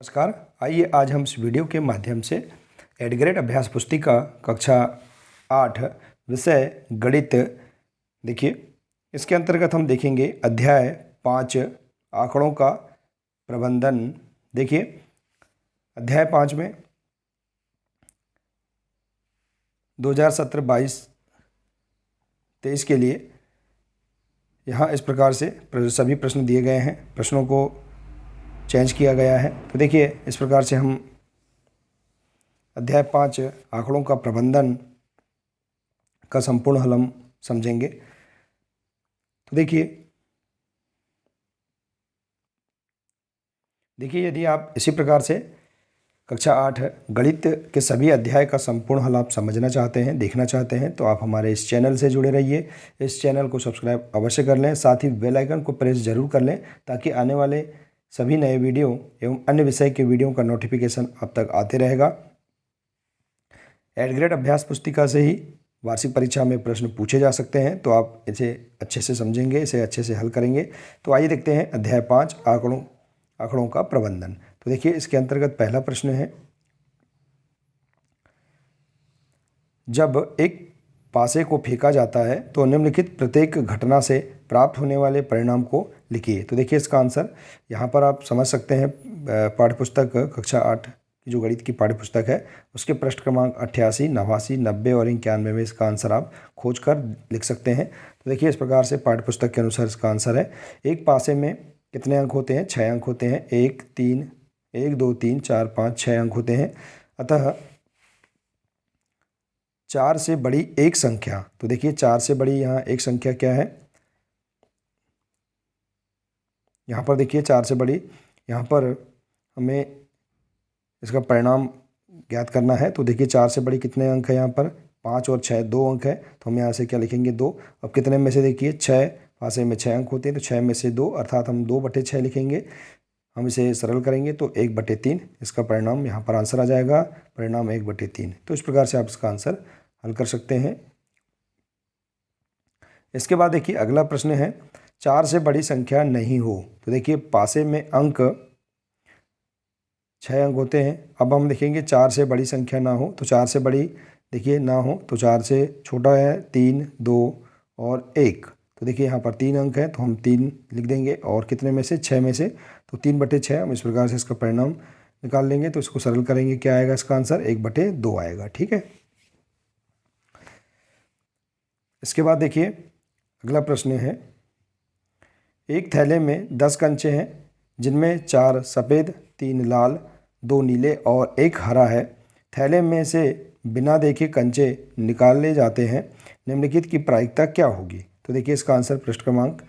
नमस्कार। आइए आज हम इस वीडियो के माध्यम से एडग्रेड अभ्यास पुस्तिका कक्षा 8 विषय गणित देखिए इसके अंतर्गत हम देखेंगे अध्याय 5 आंकड़ों का प्रबंधन। देखिए अध्याय 5 में 2017-22-23 के लिए यहाँ इस प्रकार से सभी प्रश्न दिए गए हैं। प्रश्नों को चेंज किया गया है। तो देखिए इस प्रकार से हम अध्याय 5 आंकड़ों का प्रबंधन का संपूर्ण हल हम समझेंगे। तो देखिए यदि आप इसी प्रकार से कक्षा 8 गणित के सभी अध्याय का संपूर्ण हल आप समझना चाहते हैं, देखना चाहते हैं, तो आप हमारे इस चैनल से जुड़े रहिए। इस चैनल को सब्सक्राइब अवश्य कर लें, साथ ही बेल आइकन को प्रेस जरूर कर लें ताकि आने वाले सभी नए वीडियो एवं अन्य विषय के वीडियो का नोटिफिकेशन अब तक आते रहेगा। एडग्रेड अभ्यास पुस्तिका से ही वार्षिक परीक्षा में प्रश्न पूछे जा सकते हैं, तो आप इसे अच्छे से समझेंगे, इसे अच्छे से हल करेंगे। तो आइए देखते हैं अध्याय 5 आंकड़ों का प्रबंधन। तो देखिए इसके अंतर्गत पहला प्रश्न है, जब एक पासे को फेंका जाता है तो निम्नलिखित प्रत्येक घटना से प्राप्त होने वाले परिणाम को लिखिए। तो देखिए इसका आंसर यहाँ पर आप समझ सकते हैं। पाठ्यपुस्तक कक्षा 8 की जो गणित की पाठ्यपुस्तक है उसके पृष्ठ क्रमांक 88, 89, 90 और 91 में इसका आंसर आप खोज कर लिख सकते हैं। तो देखिए इस प्रकार से पाठ्यपुस्तक के अनुसार इसका आंसर है, एक पासे में कितने अंक होते हैं? 6 अंक होते हैं। 1 2 3 4 5 6 अंक होते हैं। अतः 4 से बड़ी एक संख्या, तो देखिए 4 से बड़ी यहाँ एक संख्या क्या है? यहाँ पर देखिए 4 से बड़ी, यहाँ पर हमें इसका परिणाम ज्ञात करना है। तो देखिए 4 से बड़ी कितने अंक है? यहाँ पर 5 और 6 2 अंक है, तो हम यहाँ से क्या लिखेंगे? 2। अब कितने में से? देखिए 6 पासे में 6 अंक होते हैं, तो 6 में से 2 अर्थात हम 2/6 लिखेंगे। हम इसे सरल करेंगे तो 1/3 इसका परिणाम यहाँ पर आंसर आ जाएगा, परिणाम 1/3। तो इस प्रकार से आप इसका आंसर हल कर सकते हैं। इसके बाद देखिए अगला प्रश्न है, 4 से बड़ी संख्या नहीं हो। तो देखिए पासे में अंक 6 अंक होते हैं। अब हम देखेंगे 4 से बड़ी संख्या ना हो, तो 4 से बड़ी देखिए ना हो, तो 4 से छोटा है 3, 2 और 1। तो देखिए यहाँ पर 3 अंक है, तो हम 3 लिख देंगे। और कितने में से? 6 में से, तो 3/6 हम इस प्रकार से इसका परिणाम निकाल लेंगे। तो इसको सरल करेंगे, क्या आएगा इसका आंसर? 1/2 आएगा। ठीक है। इसके बाद देखिए अगला प्रश्न है, एक थैले में 10 कंचे हैं जिनमें 4 सफ़ेद, 3 लाल, 2 नीले और 1 हरा है। थैले में से बिना देखे कंचे निकाले जाते हैं, निम्नलिखित की प्रायिकता क्या होगी? तो देखिए इसका आंसर पृष्ठ क्रमांक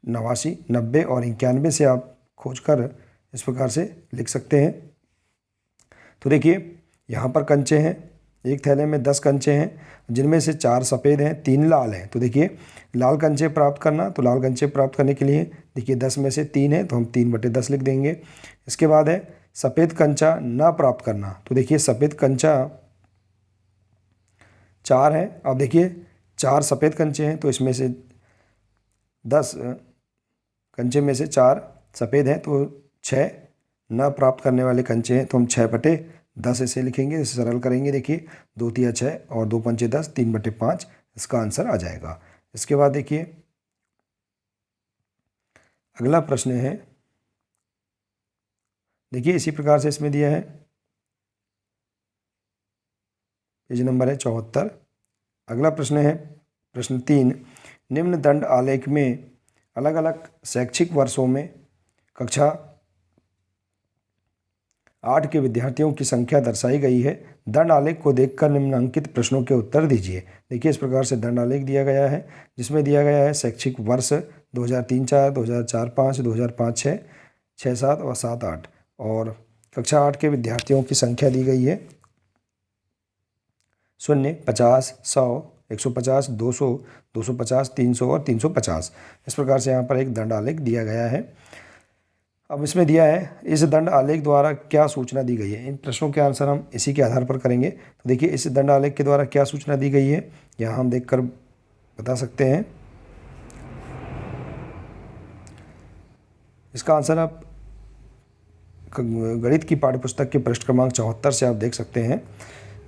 89, 90 और 91 से आप खोजकर इस प्रकार से लिख सकते हैं। तो देखिए यहाँ पर कंचे हैं, एक थैले में 10 कंचे हैं जिनमें से 4 सफ़ेद हैं, 3 लाल हैं। तो देखिए लाल कंचे प्राप्त करना, तो लाल कंचे प्राप्त करने के लिए देखिए 10 में से 3 है, तो हम 3/10 लिख देंगे। इसके बाद है सफ़ेद कंचा ना प्राप्त करना। तो देखिए सफ़ेद कंचा 4 है। अब देखिए 4 सफ़ेद कंचे हैं, तो इसमें से 10 कंचे में से 4 सफ़ेद हैं, तो 6 न प्राप्त करने वाले कंचे हैं, तो हम 6/10 इसे लिखेंगे। इसे सरल करेंगे, देखिए 2 तिया 6 और 2 पंचे 10, 3/5 इसका आंसर आ जाएगा। इसके बाद देखिए अगला प्रश्न है, देखिए इसी प्रकार से इसमें दिया है, पेज नंबर है 74। अगला प्रश्न है प्रश्न 3, निम्न दंड आलेख में अलग अलग शैक्षिक वर्षों में कक्षा 8 के विद्यार्थियों की संख्या दर्शाई गई है। दंड आलेख को देखकर निम्नलिखित प्रश्नों के उत्तर दीजिए। देखिए इस प्रकार से दंड आलेख दिया गया है, जिसमें दिया गया है शैक्षिक वर्ष 2003-4, 2004-5, 2005-6, 6-7 और 7-8, और कक्षा 8 के विद्यार्थियों की संख्या दी गई है 0, 50, 100, 150, 200, 250, 300 और 350। इस प्रकार से यहाँ पर एक दंड आलेख दिया गया है। अब इसमें दिया है, इस दंड आलेख द्वारा क्या सूचना दी गई है? इन प्रश्नों के आंसर हम इसी के आधार पर करेंगे। तो देखिए इस दंड आलेख के द्वारा क्या सूचना दी गई है, यहाँ हम देखकर बता सकते हैं। इसका आंसर आप गणित की पाठ्यपुस्तक के पृष्ठ क्रमांक 74 से आप देख सकते हैं।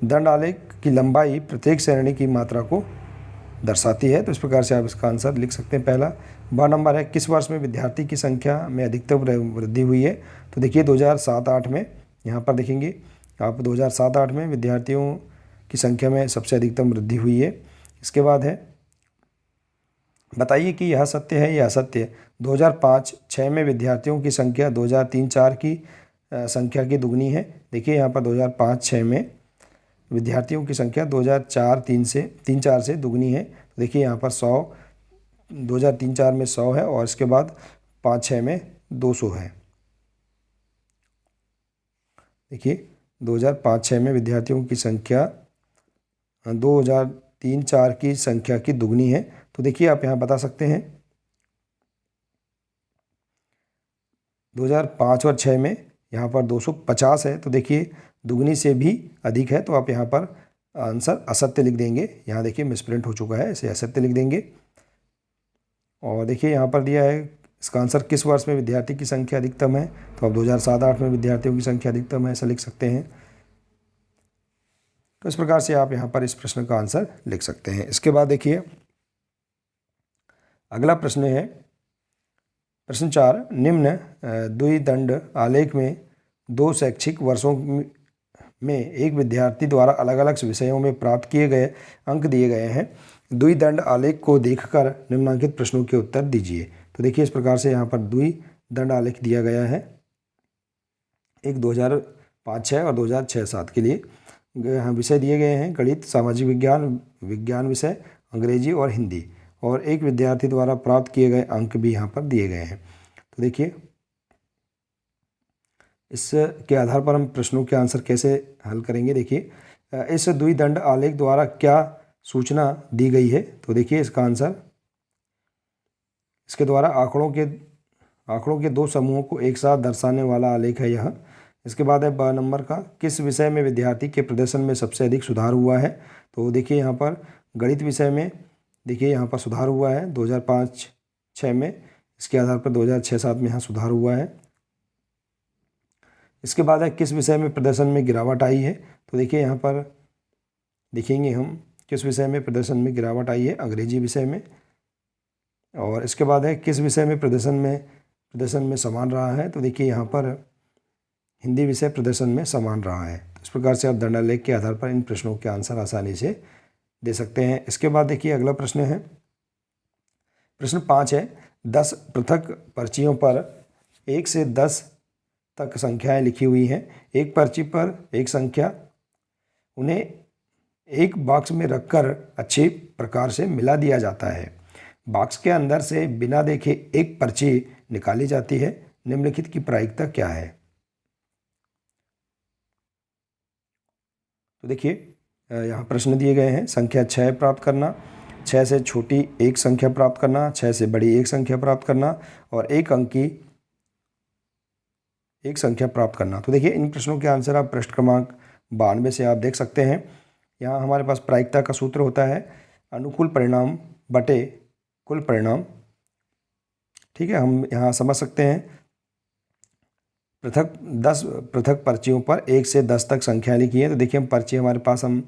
दंड आलेख की लंबाई प्रत्येक श्रेणी की मात्रा को दर्शाती है। तो इस प्रकार से आप इसका आंसर लिख सकते हैं। पहला ब नंबर है, किस वर्ष में विद्यार्थी की संख्या में अधिकतम वृद्धि हुई है? तो देखिए 2007-8 में, यहाँ पर देखेंगे आप 2007-8 में विद्यार्थियों की संख्या में सबसे अधिकतम वृद्धि हुई है। इसके बाद है, बताइए कि यह सत्य है या असत्य है। 2005-6 में विद्यार्थियों की संख्या 2003-4 की संख्या की दुगनी है। देखिए यहाँ पर 2005-6 में विद्यार्थियों की संख्या 2003-4 से दुगनी है। तो देखिए यहाँ पर 100, 2003-4 में 100 है और इसके बाद 5-6 में 200 है। देखिए 2005-6 में विद्यार्थियों की संख्या 2003-4 की संख्या की दुगनी है। तो देखिए आप यहाँ बता सकते हैं 2005 और 6 में यहाँ पर 250 है। तो देखिए दुगनी से भी अधिक है, तो आप यहाँ पर आंसर असत्य लिख देंगे। यहाँ देखिए मिसप्रिंट हो चुका है, इसे असत्य लिख देंगे। और देखिए यहाँ पर दिया है इसका आंसर, किस वर्ष में विद्यार्थी की संख्या अधिकतम है? तो आप 2007-8 में विद्यार्थियों की संख्या अधिकतम है, ऐसा लिख सकते हैं। तो इस प्रकार से आप यहाँ पर इस प्रश्न का आंसर लिख सकते हैं। इसके बाद देखिए अगला प्रश्न है, प्रश्न 4, निम्न द्विदंड आलेख में 2 शैक्षिक वर्षों में एक विद्यार्थी द्वारा अलग अलग विषयों में प्राप्त किए गए अंक दिए गए हैं। द्विदंड आलेख को देखकर निम्नलिखित प्रश्नों के उत्तर दीजिए। तो देखिए इस प्रकार से यहाँ पर द्विदंड आलेख दिया गया है, एक 2005-6 और 2006-7 के लिए। यहाँ विषय दिए गए हैं, गणित, सामाजिक विज्ञान, विज्ञान विषय, अंग्रेजी और हिंदी, और एक विद्यार्थी द्वारा प्राप्त किए गए अंक भी यहाँ पर दिए गए हैं। तो देखिए इसके आधार पर हम प्रश्नों के आंसर कैसे हल करेंगे। देखिए इस द्विदंड आलेख द्वारा क्या सूचना दी गई है? तो देखिए इसका आंसर, इसके द्वारा आंकड़ों के 2 समूहों को एक साथ दर्शाने वाला आलेख है यह। इसके बाद है ब नंबर का, किस विषय में विद्यार्थी के प्रदर्शन में सबसे अधिक सुधार हुआ है? तो देखिए यहाँ पर गणित विषय में देखिए यहाँ पर सुधार हुआ है 2005-6 में, इसके आधार पर 2006-7 में यहाँ सुधार हुआ है। इसके बाद है, किस विषय में प्रदर्शन में गिरावट आई है? तो देखिए यहाँ पर देखेंगे हम किस विषय में प्रदर्शन में गिरावट आई है, अंग्रेजी विषय में। और इसके बाद है, किस विषय में प्रदर्शन में समान रहा है? तो देखिए यहाँ पर हिंदी विषय प्रदर्शन में समान रहा है। तो इस प्रकार से आप दंडालेख के आधार पर इन प्रश्नों के आंसर आसानी से दे सकते हैं। इसके बाद देखिए अगला प्रश्न है, प्रश्न 5 है, 10 पृथक पर्चियों पर 1 से 10 तक संख्याएं लिखी हुई हैं। एक पर्ची पर एक संख्या, उन्हें एक बॉक्स में रखकर अच्छे प्रकार से मिला दिया जाता है। बॉक्स के अंदर से बिना देखे एक पर्ची निकाली जाती है। निम्नलिखित की प्रायिकता क्या है? तो देखिए यहाँ प्रश्न दिए गए हैं, संख्या 6 प्राप्त करना, 6 से छोटी एक संख्या प्राप्त करना, 6 से बड़ी एक संख्या प्राप्त करना, और एक अंक की एक संख्या प्राप्त करना। तो देखिए इन प्रश्नों के आंसर आप पृष्ठ क्रमांक 92 से आप देख सकते हैं। यहाँ हमारे पास प्रायिकता का सूत्र होता है अनुकूल परिणाम बटे कुल परिणाम। ठीक है, हम यहाँ समझ सकते हैं 10 पृथक पर्चियों पर 1 से 10 तक संख्या लिखी है। तो देखिए हम पर्ची, हमारे पास हम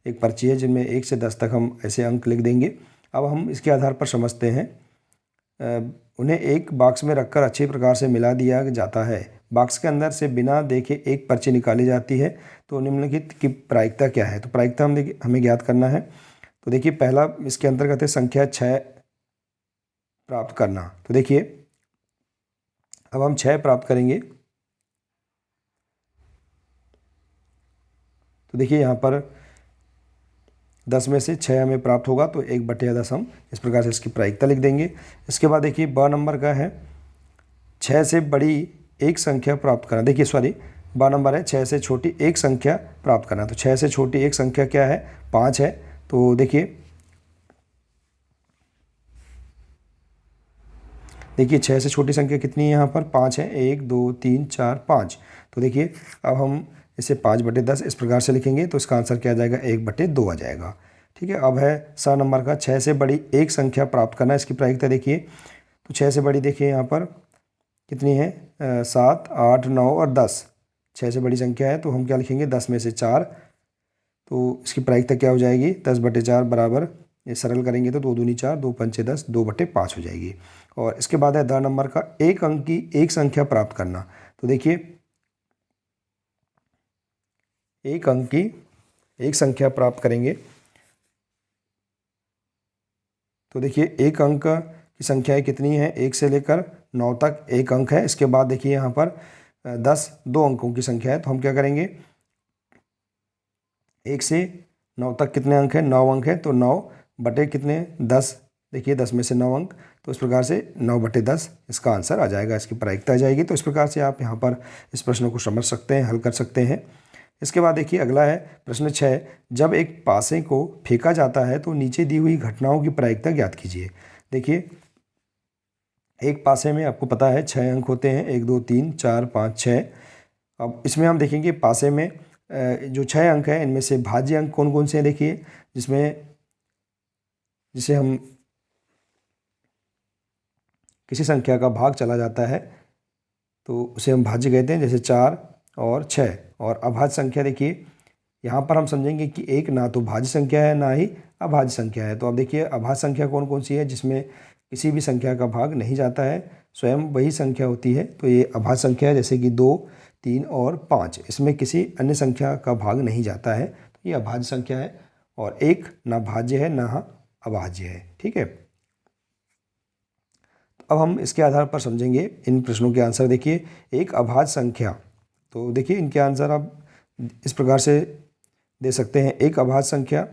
एक पर्ची है जिनमें 1 से 10 तक हम ऐसे अंक लिख देंगे। अब हम इसके आधार पर समझते हैं, उन्हें एक बॉक्स में रखकर अच्छी प्रकार से मिला दिया जाता है। बॉक्स के अंदर से बिना देखे एक पर्ची निकाली जाती है। तो निम्नलिखित की प्रायिकता क्या है? तो प्रायिकता हमें ज्ञात करना है। तो देखिए पहला इसके अंतर्गत है संख्या 6 प्राप्त करना। तो देखिए अब हम 6 प्राप्त करेंगे। तो देखिए यहाँ पर 10 में से 6 हमें प्राप्त होगा, तो 1/10 हम इस प्रकार से इसकी प्रायिकता लिख देंगे। इसके बाद देखिए ब नंबर का है, 6 से बड़ी एक संख्या प्राप्त करना। देखिए सॉरी, ब नंबर है 6 से छोटी एक संख्या प्राप्त करना। तो 6 से छोटी एक संख्या क्या है? 5 है। तो देखिए 6 से छोटी संख्या कितनी है? यहाँ पर 5 है, 1 2 3 4 5। तो देखिए अब हम इसे 5/10 इस प्रकार से लिखेंगे। तो इसका आंसर क्या आ जाएगा? 1/2 आ जाएगा। ठीक है, अब है स नंबर का, 6 से बड़ी एक संख्या प्राप्त करना। इसकी प्रायिकता देखिए, तो 6 से बड़ी देखिए यहाँ पर कितनी है? 7, 8, 9 और 10। 6 से बड़ी संख्या है तो हम क्या लिखेंगे? 10 में से 4। तो इसकी प्रायिकता क्या हो जाएगी? 10/4 बराबर, ये सरल करेंगे तो 2 दूनी 4, 2 पंचे 10, 2/5 हो जाएगी। और इसके बाद है 10 नंबर का एक अंक की एक संख्या प्राप्त करना। तो देखिए, एक अंक की एक संख्या प्राप्त करेंगे तो देखिए एक अंक की संख्याएं कितनी है? 1 से लेकर 9 तक एक अंक है। इसके बाद देखिए यहाँ पर 10 दो अंकों की संख्या है तो हम क्या करेंगे? 1 से 9 तक कितने अंक हैं? 9 अंक है तो 9 बटे कितने? 10। देखिए 10 में से 9 अंक, तो इस प्रकार से 9/10 इसका आंसर आ जाएगा, इसकी प्रायिकता आ जाएगी। तो इस प्रकार से आप यहाँ पर इस प्रश्न को समझ सकते हैं, हल कर सकते हैं। इसके बाद देखिए अगला है प्रश्न 6। जब एक पासे को फेंका जाता है तो नीचे दी हुई घटनाओं की प्रायिकता ज्ञात कीजिए। देखिए एक पासे में आपको पता है 6 अंक होते हैं, 1, 2, 3, 4, 5, 6। अब इसमें हम देखेंगे पासे में जो 6 अंक हैं इनमें से भाज्य अंक कौन कौन से हैं? देखिए जिसे हम किसी संख्या का भाग चला जाता है तो उसे हम भाज्य कहते हैं, जैसे 4 और 6। और अभाज्य संख्या देखिए यहाँ पर हम समझेंगे कि एक ना तो भाज्य संख्या है ना ही अभाज्य संख्या है। तो अब देखिए अभाज्य संख्या कौन कौन सी है? जिसमें किसी भी संख्या का भाग नहीं जाता है, स्वयं वही संख्या होती है, तो ये अभाज्य संख्या है। जैसे कि 2, 3 और 5, इसमें किसी अन्य संख्या का भाग नहीं जाता है, तो ये अभाज्य संख्या है। और एक ना भाज्य है ना अभाज्य है। ठीक है, अब हम इसके आधार पर समझेंगे इन प्रश्नों के आंसर। देखिए एक अभाज्य संख्या, तो देखिए इनके आंसर आप इस प्रकार से दे सकते हैं। एक अभाज्य संख्या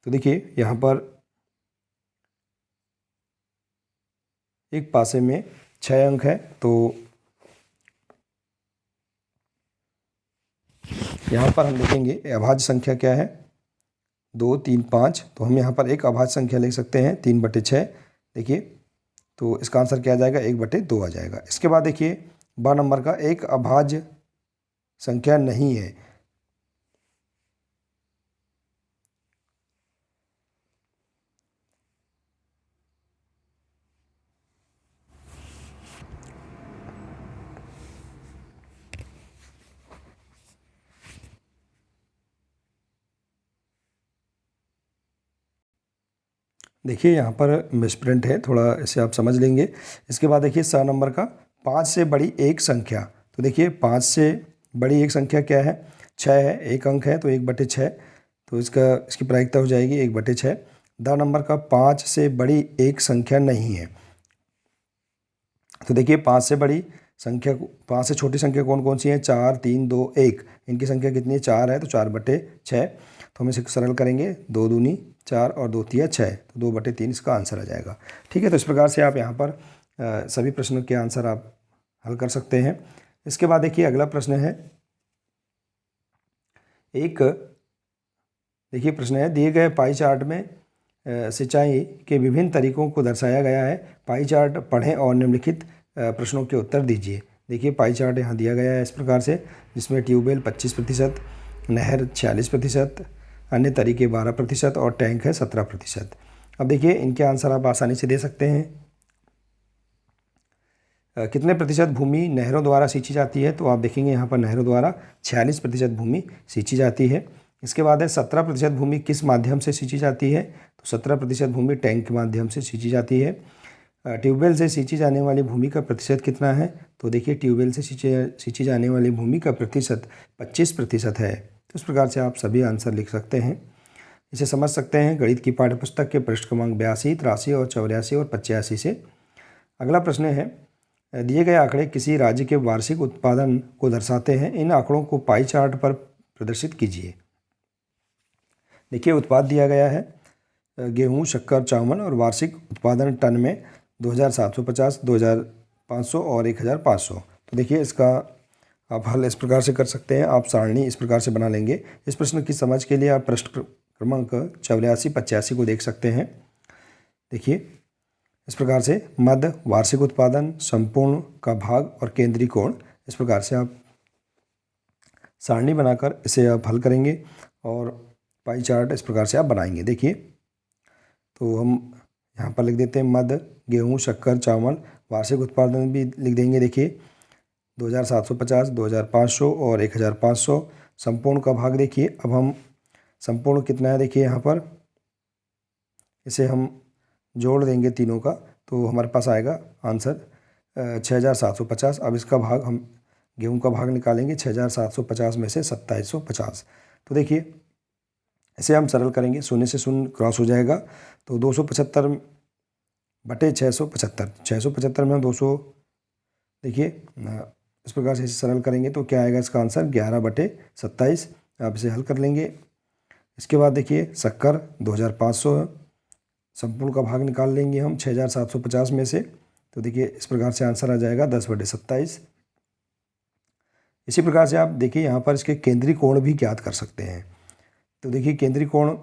तो देखिए यहाँ पर एक पासे में 6 अंक है तो यहाँ पर हम देखेंगे अभाज्य संख्या क्या है? 2, 3, 5। तो हम यहाँ पर एक अभाज्य संख्या लिख सकते हैं 3/6। देखिए तो इसका आंसर क्या आ जाएगा? 1/2 आ जाएगा। इसके बाद देखिए 12 नंबर का एक अभाज्य संख्या नहीं है। देखिए यहाँ पर मिसप्रिंट है, थोड़ा इसे आप समझ लेंगे। इसके बाद देखिए 7 नंबर का 5 से बड़ी एक संख्या। तो देखिए 5 से बड़ी एक संख्या क्या है? 6 है, एक अंक है तो 1/6। तो इसकी प्रायिकता हो जाएगी 1/6। 10 नंबर का 5 से बड़ी एक संख्या नहीं है। तो देखिए 5 से बड़ी संख्या, 5 से छोटी संख्या कौन कौन सी है? 4, 3, 2, 1। इनकी संख्या कितनी है? 4 है तो 4/6। तो हम इसे सरल करेंगे, 2 दूनी 4 और 2 तिया 6, तो 2/3 इसका आंसर आ जाएगा। ठीक है, तो इस प्रकार से आप यहाँ पर सभी प्रश्नों के आंसर आप हल कर सकते हैं। इसके बाद देखिए अगला प्रश्न है, देखिए प्रश्न है दिए गए पाई चार्ट में सिंचाई के विभिन्न तरीकों को दर्शाया गया है। पाई चार्ट पढ़ें और निम्नलिखित प्रश्नों के उत्तर दीजिए। देखिए पाई चार्ट यहाँ दिया गया है इस प्रकार से, जिसमें ट्यूबवेल 25%, नहर 46%, अन्य तरीके 12% और टैंक है 17%। अब देखिए इनके आंसर आप आसानी से दे सकते हैं। कितने प्रतिशत भूमि नहरों द्वारा सींची जाती है? तो आप देखेंगे यहाँ पर नहरों द्वारा 46% भूमि सींची जाती है। इसके बाद है 17% भूमि किस माध्यम से सींची जाती है? तो 17% भूमि टैंक के माध्यम से सींची जाती है। ट्यूबवेल से सींची जाने वाली भूमि का प्रतिशत कितना है? तो देखिए ट्यूबवेल से सींची जाने वाली भूमि का प्रतिशत 25% है। तो इस प्रकार से आप सभी आंसर लिख सकते हैं। इसे समझ सकते हैं गणित की पाठ्यपुस्तक के पृष्ठ क्रमांक 82, 83 और 84 और 85 से। अगला प्रश्न है, दिए गए आंकड़े किसी राज्य के वार्षिक उत्पादन को दर्शाते हैं। इन आंकड़ों को पाई चार्ट पर प्रदर्शित कीजिए। देखिए उत्पाद दिया गया है गेहूं, शक्कर, चावल और वार्षिक उत्पादन टन में 2750, 2500 और 1500। तो देखिए इसका आप हल इस प्रकार से कर सकते हैं। आप सारणी इस प्रकार से बना लेंगे। इस प्रश्न की समझ के लिए आप पृष्ठ क्रमांक 84, 85 को देख सकते हैं। देखिए इस प्रकार से मध्य, वार्षिक उत्पादन, संपूर्ण का भाग और केंद्रीय कोण, इस प्रकार से आप सारणी बनाकर इसे आप हल करेंगे। और पाई चार्ट इस प्रकार से आप बनाएंगे। देखिए, तो हम यहाँ पर लिख देते हैं मद, गेहूँ, शक्कर, चावल, वार्षिक उत्पादन भी लिख देंगे। देखिए 2750, 2500 और 1500। संपूर्ण का भाग देखिए, अब हम संपूर्ण कितना है देखिए यहाँ पर, इसे हम जोड़ देंगे तीनों का तो हमारे पास आएगा आंसर 6750। अब इसका भाग हम गेहूं का भाग निकालेंगे 6750 में से 2750। तो देखिए इसे हम सरल करेंगे, शून्य से शून्य क्रॉस हो जाएगा तो 275 बटे 675, 675 में हम 200 देखिए इस प्रकार से इसे सरल करेंगे तो क्या आएगा इसका आंसर 11 बटे 27। आप इसे हल कर लेंगे। इसके बाद देखिए शक्कर 2500 है, संपूर्ण का भाग निकाल लेंगे हम 6750 में से, तो देखिए इस प्रकार से आंसर आ जाएगा 10 बटे 27। इसी प्रकार से आप देखिए यहाँ पर इसके केंद्रीय कोण भी ज्ञात कर सकते हैं। तो देखिए केंद्रीय कोण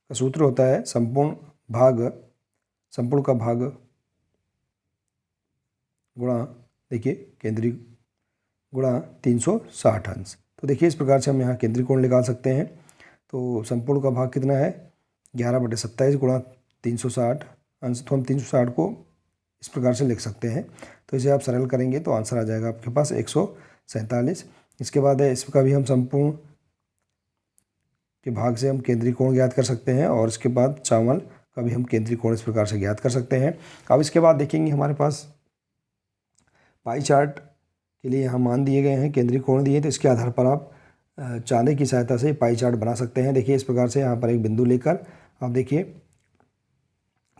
का सूत्र होता है संपूर्ण का भाग गुणा देखिए केंद्रीय गुणा 360 अंश। तो देखिए इस प्रकार से हम यहाँ केंद्रीय कोण निकाल सकते हैं। तो संपूर्ण का भाग कितना है 11 बटे 27 गुणा 360 अंश, तो हम 360 को इस प्रकार से लिख सकते हैं। तो इसे आप सरल करेंगे तो आंसर आ जाएगा आपके पास 147। इसके बाद है इसका भी हम संपूर्ण के भाग से हम केंद्रीय कोण ज्ञात कर सकते हैं और इसके बाद चावल का भी हम केंद्रीय कोण इस प्रकार से ज्ञात कर सकते हैं। अब इसके बाद देखेंगे हमारे पास पाई चार्ट के लिए यहाँ मान दिए गए हैं, केंद्रीय कोण दिए, तो इसके आधार पर आप चांदे की सहायता से पाई चार्ट बना सकते हैं। देखिए इस प्रकार से यहाँ पर एक बिंदु लेकर आप देखिए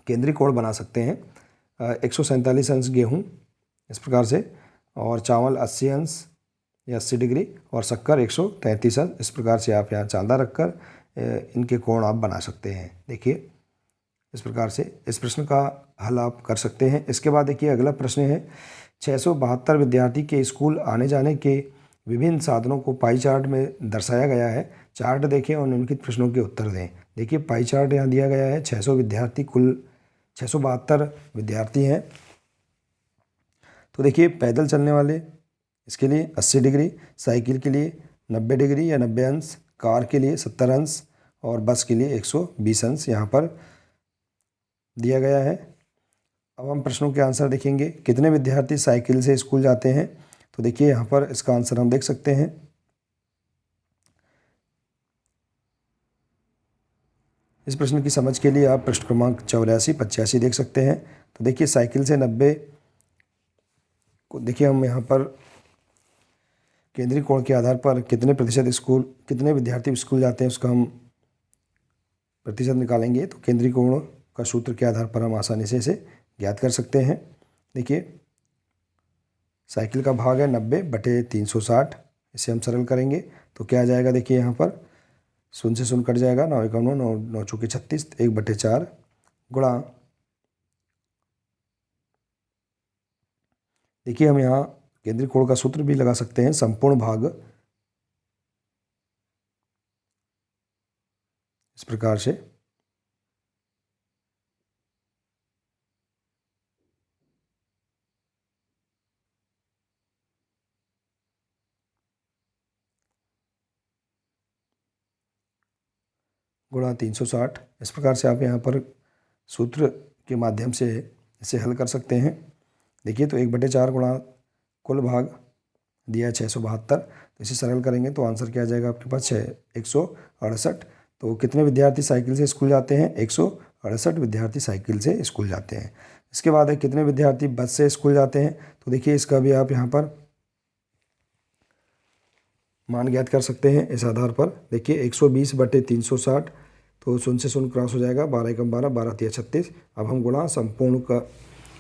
केंद्रीय कोण बना सकते हैं। 147 अंश गेहूँ इस प्रकार से, और चावल 80 अंश या 80 डिग्री, और शक्कर 133 अंश। इस प्रकार से आप यहाँ चांदा रखकर इनके कोण आप बना सकते हैं। देखिए इस प्रकार से इस प्रश्न का हल आप कर सकते हैं। इसके बाद देखिए अगला प्रश्न है 672 विद्यार्थी के स्कूल आने जाने के विभिन्न साधनों को पाई चार्ट में दर्शाया गया है। चार्ट देखें और निम्नलिखित प्रश्नों के उत्तर दें। देखिए पाई चार्ट यहाँ दिया गया है, 600 विद्यार्थी, कुल 672 विद्यार्थी हैं। तो देखिए पैदल चलने वाले इसके लिए 80 डिग्री, साइकिल के लिए 90 डिग्री या 90 अंश, कार के लिए 70 अंश और बस के लिए 120 अंश यहाँ पर दिया गया है। अब हम प्रश्नों के आंसर देखेंगे। कितने विद्यार्थी साइकिल से स्कूल जाते हैं? तो देखिए यहाँ पर इसका आंसर हम देख सकते हैं। इस प्रश्न की समझ के लिए आप पृष्ठ क्रमांक 84, 85 देख सकते हैं। तो देखिए साइकिल से 90 को देखिए हम यहाँ पर केंद्रीय कोण के आधार पर कितने विद्यार्थी स्कूल जाते हैं उसका हम प्रतिशत निकालेंगे। तो केंद्रीय कोण का सूत्र के आधार पर हम आसानी से इसे ज्ञात कर सकते हैं। देखिए साइकिल का भाग है 90 बटे 360, इसे हम सरल करेंगे तो क्या आ जाएगा। देखिए यहाँ पर शून्य से शून्य कट जाएगा, 9 एकम 9, 9 चौके 36, 1/4 गुणा, देखिए हम यहाँ केंद्रीय कोण का सूत्र भी लगा सकते हैं, संपूर्ण भाग इस प्रकार से गुणा 360। इस प्रकार से आप यहाँ पर सूत्र के माध्यम से इसे हल कर सकते हैं। देखिए तो 1/4 गुणा कुल भाग दिया है 672, तो इसे सरल करेंगे तो आंसर क्या आ जाएगा आपके पास 168। तो कितने विद्यार्थी साइकिल से स्कूल जाते हैं? 168 विद्यार्थी साइकिल से स्कूल जाते हैं। इसके बाद है कितने विद्यार्थी बस से स्कूल जाते हैं? तो देखिए इसका भी आप यहाँ पर मान ज्ञात कर सकते हैं। इस आधार पर देखिए 120 बटे 360, तो शून्य से शून्य क्रॉस हो जाएगा, 12 एकम 12, 12 तिया 36। अब हम गुणा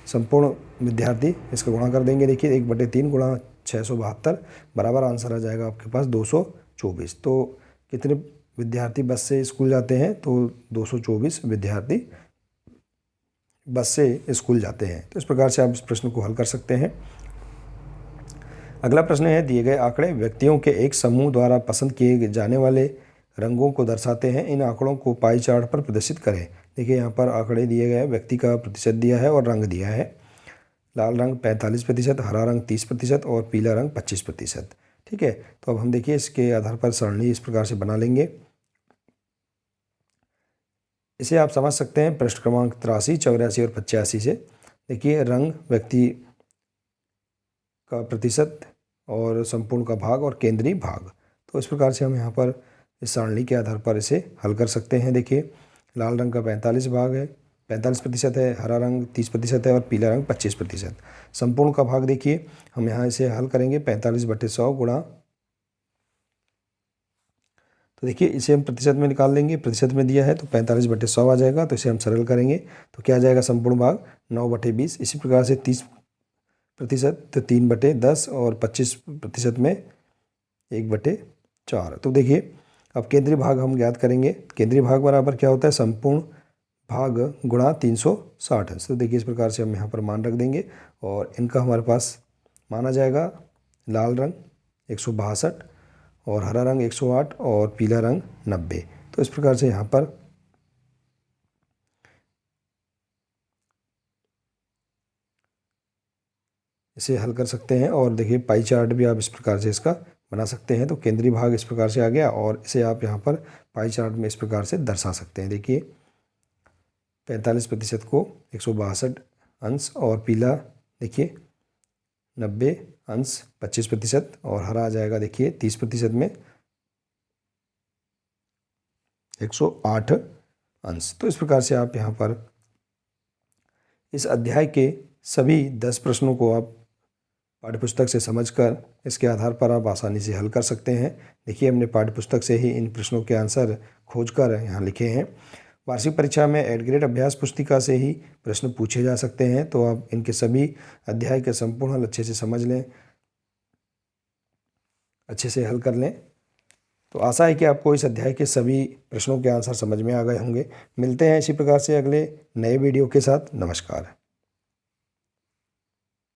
संपूर्ण विद्यार्थी इसका गुणा कर देंगे। देखिए 1/3 गुणा 672 बराबर आंसर आ जाएगा आपके पास 224। तो कितने विद्यार्थी बस से स्कूल जाते हैं? तो 224 विद्यार्थी बस से स्कूल जाते हैं। तो इस प्रकार से आप इस प्रश्न को हल कर सकते हैं। अगला प्रश्न है दिए गए आंकड़े व्यक्तियों के एक समूह द्वारा पसंद किए जाने वाले रंगों को दर्शाते हैं। इन आंकड़ों को पाई चार्ट पर प्रदर्शित करें। देखिए यहाँ पर आंकड़े दिए गए हैं, व्यक्ति का प्रतिशत दिया है और रंग दिया है। लाल रंग 45%, हरा रंग 30% और पीला रंग 25%। ठीक है, तो अब हम देखिए इसके आधार पर सरणी इस प्रकार से बना लेंगे। इसे आप समझ सकते हैं पृष्ठ क्रमांक 83, 84 और 85 से। देखिए रंग, व्यक्ति का प्रतिशत और संपूर्ण का भाग और केंद्रीय भाग। तो इस प्रकार से हम यहाँ पर इस सारणी के आधार पर इसे हल कर सकते हैं। देखिए लाल रंग का 45% है, हरा रंग 30% है और पीला रंग 25%। संपूर्ण का भाग देखिए हम यहाँ इसे हल करेंगे 45/100 गुणा, तो देखिए इसे हम प्रतिशत में निकाल लेंगे, प्रतिशत में दिया है तो 45/100 आ जाएगा। तो इसे हम सरल करेंगे तो क्या आ जाएगा, संपूर्ण भाग 9/20। इसी प्रकार से 30% तो 3/10 और 25% में 1/4। तो देखिए अब केंद्रीय भाग हम ज्ञात करेंगे। केंद्रीय भाग बराबर क्या होता है, संपूर्ण भाग गुणा 360 है। तो देखिए इस प्रकार से हम यहाँ पर मान रख देंगे और इनका हमारे पास माना जाएगा लाल रंग 162 और हरा रंग 108 और पीला रंग 90। तो इस प्रकार से यहाँ पर इसे हल कर सकते हैं। और देखिए पाई चार्ट भी आप इस प्रकार से इसका बना सकते हैं। तो केंद्रीय भाग इस प्रकार से आ गया और इसे आप यहाँ पर पाई चार्ट में इस प्रकार से दर्शा सकते हैं। देखिए 45% को 162 अंश और पीला देखिए 90 अंश 25% और हरा आ जाएगा देखिए 30% में 108 अंश। तो इस प्रकार से आप यहाँ पर इस अध्याय के सभी 10 प्रश्नों को आप पाठ्यपुस्तक से समझकर इसके आधार पर आप आसानी से हल कर सकते हैं। देखिए हमने पाठ्यपुस्तक से ही इन प्रश्नों के आंसर खोजकर यहाँ लिखे हैं। वार्षिक परीक्षा में एड ग्रेड अभ्यास पुस्तिका से ही प्रश्न पूछे जा सकते हैं। तो आप इनके सभी अध्याय के संपूर्ण हल अच्छे से समझ लें, अच्छे से हल कर लें। तो आशा है कि आपको इस अध्याय के सभी प्रश्नों के आंसर समझ में आ गए होंगे। मिलते हैं इसी प्रकार से अगले नए वीडियो के साथ। नमस्कार।